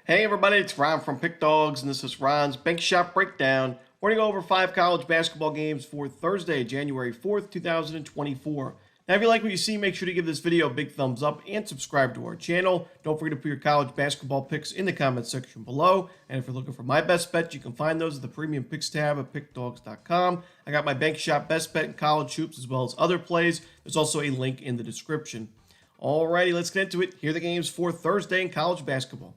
Hey everybody, it's Ron from Pick Dawgz, and this is Ron's Bank Shot Breakdown. We're going to go over 5 college basketball games for Thursday, January 4th, 2024. Now, if you like what you see, make sure to give this video a big thumbs up and subscribe to our channel. Don't forget to put your college basketball picks in the comments section below. And if you're looking for my best bets, you can find those at the premium picks tab at pickdawgz.com. I got my Bank Shot best bet in college hoops as well as other plays. There's also a link in the description. Alrighty, let's get into it. Here are the games for Thursday in college basketball.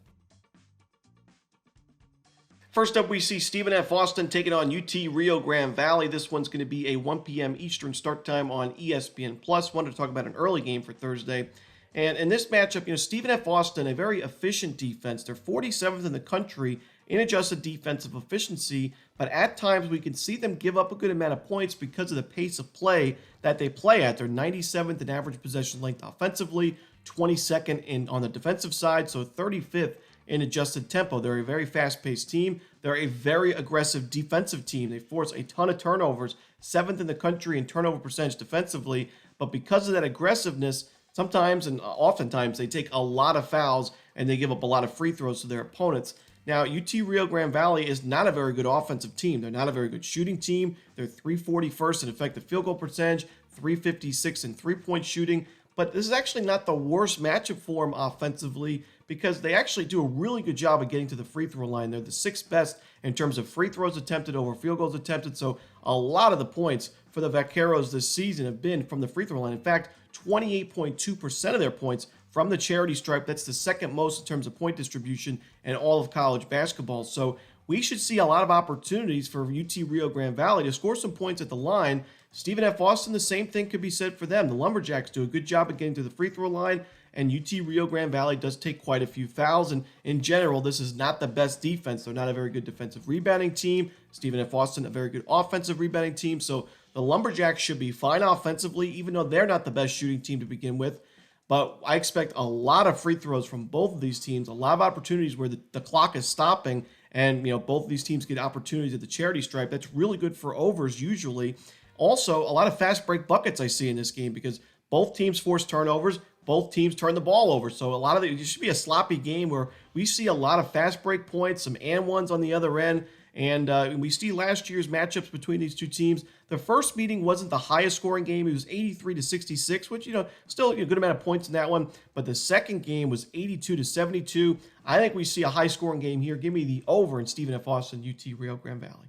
First up, we see Stephen F. Austin taking on UT Rio Grande Valley. This one's going to be a 1 p.m. Eastern start time on ESPN+. Wanted to talk about an early game for Thursday. And in this matchup, Stephen F. Austin, a very efficient defense. They're 47th in the country in adjusted defensive efficiency, but at times we can see them give up a good amount of points because of the pace of play that they play at. They're 97th in average possession length offensively, 22nd on the defensive side, so 35th in adjusted tempo. They're a very fast-paced team. They're a very aggressive defensive team. They force a ton of turnovers, 7th in the country in turnover percentage defensively, but because of that aggressiveness, sometimes and oftentimes they take a lot of fouls and they give up a lot of free throws to their opponents. Now, UT Rio Grande Valley is not a very good offensive team. They're not a very good shooting team. They're 341st in effective field goal percentage, 356 in three-point shooting, but this is actually not the worst matchup for them offensively because they actually do a really good job of getting to the free throw line. They're the 6th best in terms of free throws attempted over field goals attempted, so a lot of the points for the Vaqueros this season have been from the free throw line. In fact, 28.2% of their points from the charity stripe. That's the second most in terms of point distribution in all of college basketball. So we should see a lot of opportunities for UT Rio Grande Valley to score some points at the line. Stephen F. Austin, the same thing could be said for them. The Lumberjacks do a good job of getting to the free throw line, and UT Rio Grande Valley does take quite a few fouls. And in general, this is not the best defense. They're not a very good defensive rebounding team. Stephen F. Austin, a very good offensive rebounding team. So the Lumberjacks should be fine offensively, even though they're not the best shooting team to begin with. But I expect a lot of free throws from both of these teams, a lot of opportunities where the clock is stopping, and both of these teams get opportunities at the charity stripe. That's really good for overs usually. Also, a lot of fast break buckets I see in this game because both teams force turnovers, both teams turn the ball over. So a lot of it should be a sloppy game where we see a lot of fast break points, some and ones on the other end. And we see last year's matchups between these two teams. The first meeting wasn't the highest scoring game. It was 83-66, which, still a good amount of points in that one. But the second game was 82-72. I think we see a high scoring game here. Give me the over in Stephen F. Austin, UT Rio Grande Valley.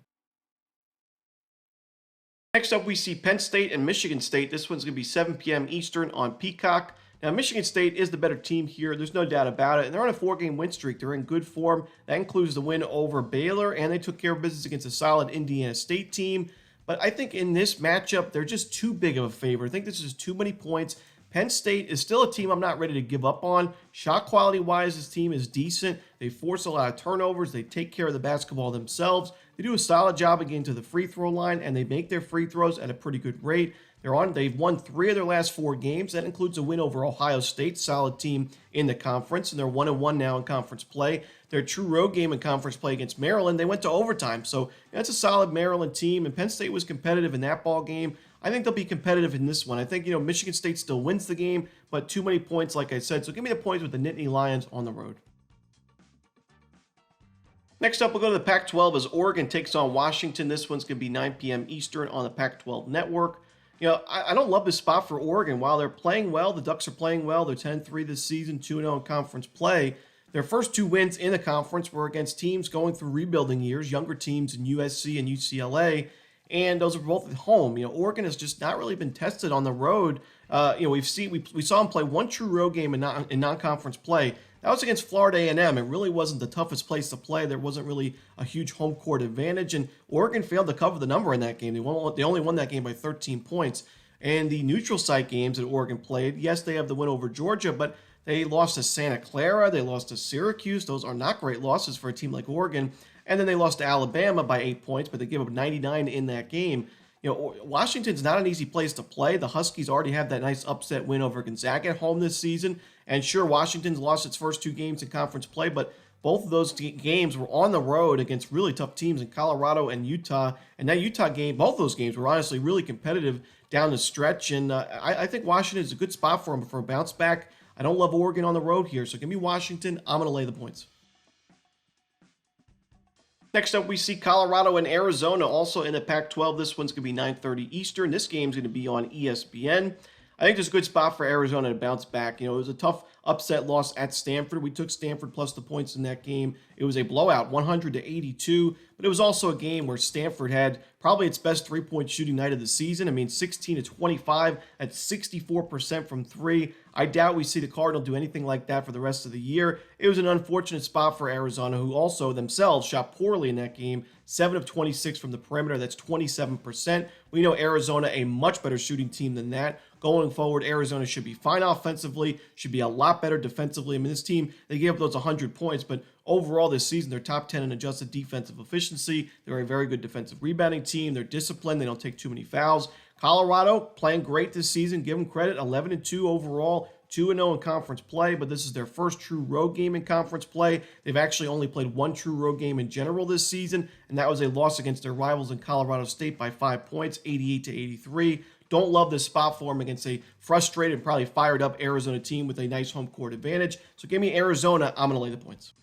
Next up, we see Penn State and Michigan State. This one's going to be 7 p.m. Eastern on Peacock. Now, Michigan State is the better team here. There's no doubt about it. And they're on a 4-game win streak. They're in good form. That includes the win over Baylor, and they took care of business against a solid Indiana State team. But I think in this matchup, they're just too big of a favorite. I think this is too many points. Penn State is still a team I'm not ready to give up on. Shot quality-wise, this team is decent. They force a lot of turnovers. They take care of the basketball themselves. They do a solid job of getting to the free throw line, and they make their free throws at a pretty good rate. They've won 3 of their last 4 games. That includes a win over Ohio State, solid team in the conference, and they're 1-1 now in conference play. Their true road game in conference play against Maryland, they went to overtime. So that's a solid Maryland team, and Penn State was competitive in that ball game. I think they'll be competitive in this one. I think, Michigan State still wins the game, but too many points, like I said. So give me the points with the Nittany Lions on the road. Next up, we'll go to the Pac-12 as Oregon takes on Washington. This one's going to be 9 p.m. Eastern on the Pac-12 network. I don't love this spot for Oregon. While they're playing well, the Ducks are playing well. They're 10-3 this season, 2-0 in conference play. Their first 2 wins in the conference were against teams going through rebuilding years, younger teams in USC and UCLA, and those are both at home. Oregon has just not really been tested on the road. We saw them play 1 true road game in non-conference play. That was against Florida A&M. It really wasn't the toughest place to play. There wasn't really a huge home court advantage, and Oregon failed to cover the number in that game. They only won that game by 13 points. And the neutral site games that Oregon played, yes, they have the win over Georgia, but they lost to Santa Clara. They lost to Syracuse. Those are not great losses for a team like Oregon. And then they lost to Alabama by 8 points, but they gave up 99 in that game. Washington's not an easy place to play. The Huskies already have that nice upset win over Gonzaga at home this season. And sure, Washington's lost its first 2 games in conference play, but both of those games were on the road against really tough teams in Colorado and Utah. And that Utah game, both those games were honestly really competitive down the stretch. And I think Washington is a good spot for them for a bounce back. I don't love Oregon on the road here, so give me Washington. I'm going to lay the points. Next up, we see Colorado and Arizona, also in the Pac-12. This one's going to be 9:30 Eastern. This game's going to be on ESPN. I think there's a good spot for Arizona to bounce back. It was a tough upset loss at Stanford. We took Stanford plus the points in that game. It was a blowout, 100-82, but it was also a game where Stanford had probably its best three-point shooting night of the season. I mean, 16-25 at 64% from three. I doubt we see the Cardinals do anything like that for the rest of the year. It was an unfortunate spot for Arizona, who also themselves shot poorly in that game. 7 of 26 from the perimeter. That's 27%. We know Arizona a much better shooting team than that. Going forward, Arizona should be fine offensively, should be a lot better defensively. I mean, this team, they gave up those 100 points, but overall this season, they're top 10 in adjusted defensive efficiency. They're a very good defensive rebounding team. They're disciplined. They don't take too many fouls. Colorado playing great this season. Give them credit. 11-2 overall. 2-0 in conference play, but this is their first true road game in conference play. They've actually only played one true road game in general this season, and that was a loss against their rivals in Colorado State by 5 points, 88-83. Don't love this spot for them against a frustrated and probably fired up Arizona team with a nice home court advantage. So give me Arizona. I'm going to lay the points.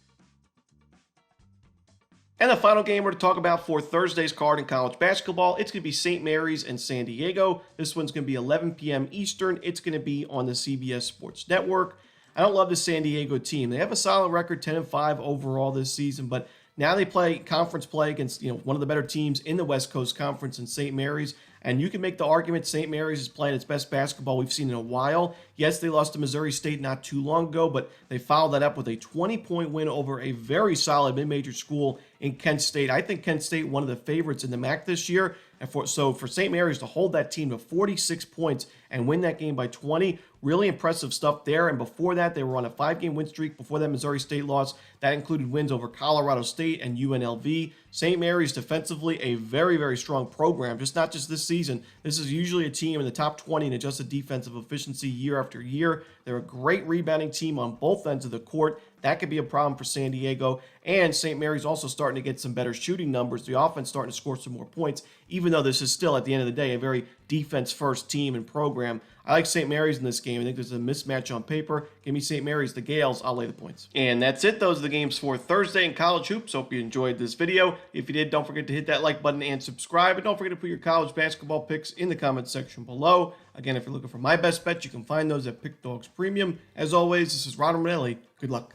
And the final game we're to talk about for Thursday's card in college basketball, it's going to be St. Mary's and San Diego. This one's going to be 11 p.m. Eastern. It's going to be on the CBS Sports Network. I don't love the San Diego team. They have a solid record, 10-5 overall this season, but now they play conference play against one of the better teams in the West Coast Conference in St. Mary's. And you can make the argument St. Mary's is playing its best basketball we've seen in a while. Yes, they lost to Missouri State not too long ago, but they followed that up with a 20-point win over a very solid mid-major school in Kent State. I think Kent State one of the favorites in the MAC this year. And for St. Mary's to hold that team to 46 points and win that game by 20, really impressive stuff there. And before that, they were on a 5-game win streak before that Missouri State loss. That included wins over Colorado State and UNLV. St. Mary's defensively a very, very strong program, not just this season. This is usually a team in the top 20 in adjusted defensive efficiency year after year. They're a great rebounding team on both ends of the court. That could be a problem for San Diego. And St. Mary's also starting to get some better shooting numbers. The offense starting to score some more points, even though this is still, at the end of the day, a very defense-first team and program. I like St. Mary's in this game. I think there's a mismatch on paper. Give me St. Mary's, the Gales. I'll lay the points. And that's it. Those are the games for Thursday in college hoops. Hope you enjoyed this video. If you did, don't forget to hit that like button and subscribe. And don't forget to put your college basketball picks in the comments section below. Again, if you're looking for my best bets, you can find those at Pick Dawgz Premium. As always, this is Romanelli. Good luck.